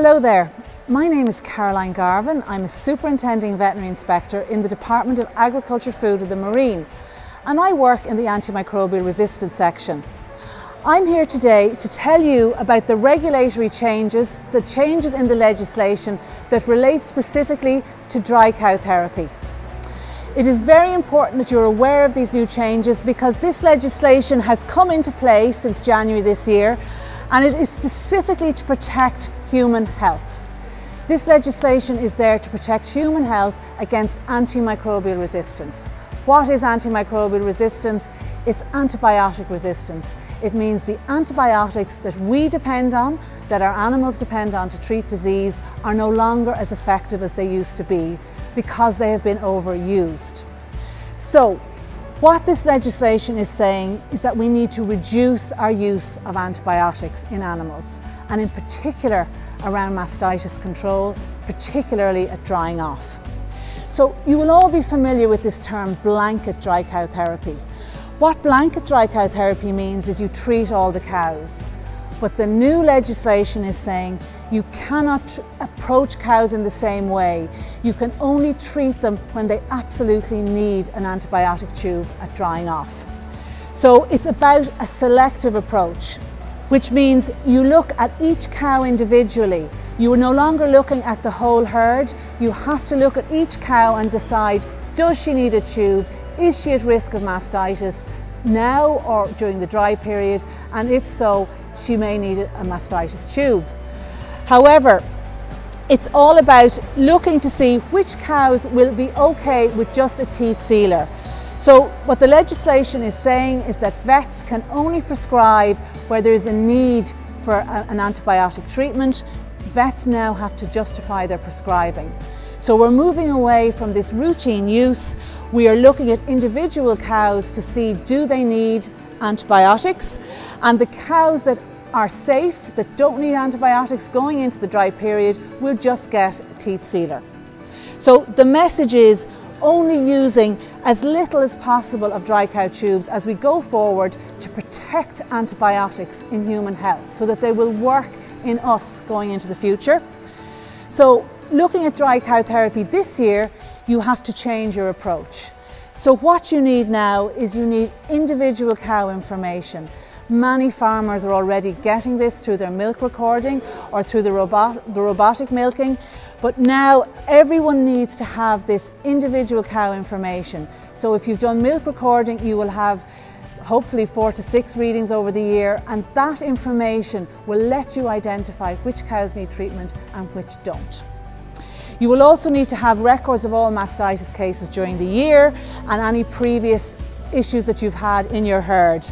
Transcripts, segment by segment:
Hello there, my name is Caroline Garvin. I'm a Superintending Veterinary Inspector in the Department of Agriculture, Food and the Marine, and I work in the antimicrobial resistance section. I'm here today to tell you about the regulatory changes, the changes in the legislation that relate specifically to dry cow therapy. It is very important that you're aware of these new changes because this legislation has come into play since January this year, and it is specifically to protect human health. This legislation is there to protect human health against antimicrobial resistance. What is antimicrobial resistance? It's antibiotic resistance. It means the antibiotics that we depend on, that our animals depend on to treat disease, are no longer as effective as they used to be because they have been overused. So, what this legislation is saying is that we need to reduce our use of antibiotics in animals, and in particular around mastitis control, particularly at drying off. So you will all be familiar with this term blanket dry cow therapy. What blanket dry cow therapy means is you treat all the cows. But the new legislation is saying you cannot approach cows in the same way. You can only treat them when they absolutely need an antibiotic tube at drying off. So it's about a selective approach, which means you look at each cow individually. You are no longer looking at the whole herd. You have to look at each cow and decide, does she need a tube? Is she at risk of mastitis now or during the dry period? And if so, she may need a mastitis tube. However, it's all about looking to see which cows will be okay with just a teat sealer. So what the legislation is saying is that vets can only prescribe where there is a need for an antibiotic treatment. Vets now have to justify their prescribing. So we're moving away from this routine use. We are looking at individual cows to see, do they need antibiotics? And the cows that are safe, that don't need antibiotics going into the dry period, will just get a teat sealer. So the message is only using as little as possible of dry cow tubes as we go forward to protect antibiotics in human health so that they will work in us going into the future. So looking at dry cow therapy this year, you have to change your approach. So what you need now is you need individual cow information. Many farmers are already getting this through their milk recording or through the robotic milking, but now everyone needs to have this individual cow information. So if you've done milk recording, you will have hopefully 4 to 6 readings over the year, and that information will let you identify which cows need treatment and which don't. You will also need to have records of all mastitis cases during the year and any previous issues that you've had in your herd.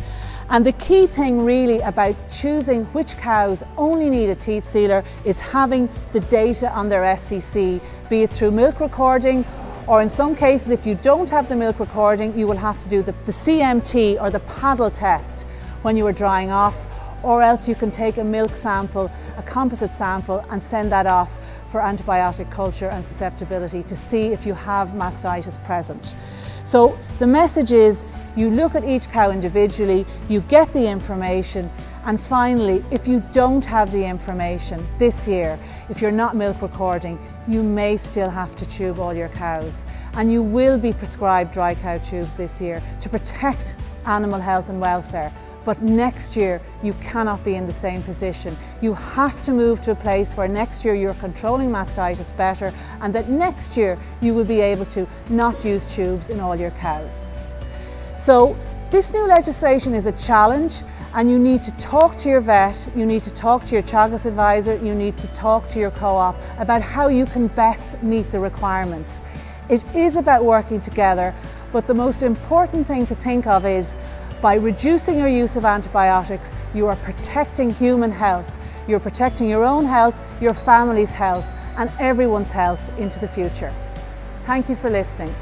And the key thing really about choosing which cows only need a teat sealer is having the data on their SCC, be it through milk recording, or in some cases if you don't have the milk recording, you will have to do the CMT or the paddle test when you are drying off, or else you can take a milk sample, a composite sample, and send that off for antibiotic culture and susceptibility to see if you have mastitis present. So the message is, you look at each cow individually, you get the information, and finally, if you don't have the information this year, if you're not milk recording, you may still have to tube all your cows. And you will be prescribed dry cow tubes this year to protect animal health and welfare. But next year, you cannot be in the same position. You have to move to a place where next year you're controlling mastitis better, and that next year you will be able to not use tubes in all your cows. So this new legislation is a challenge, and you need to talk to your vet, you need to talk to your Teagasc advisor, you need to talk to your co-op about how you can best meet the requirements. It is about working together, but the most important thing to think of is by reducing your use of antibiotics, you are protecting human health. You're protecting your own health, your family's health, and everyone's health into the future. Thank you for listening.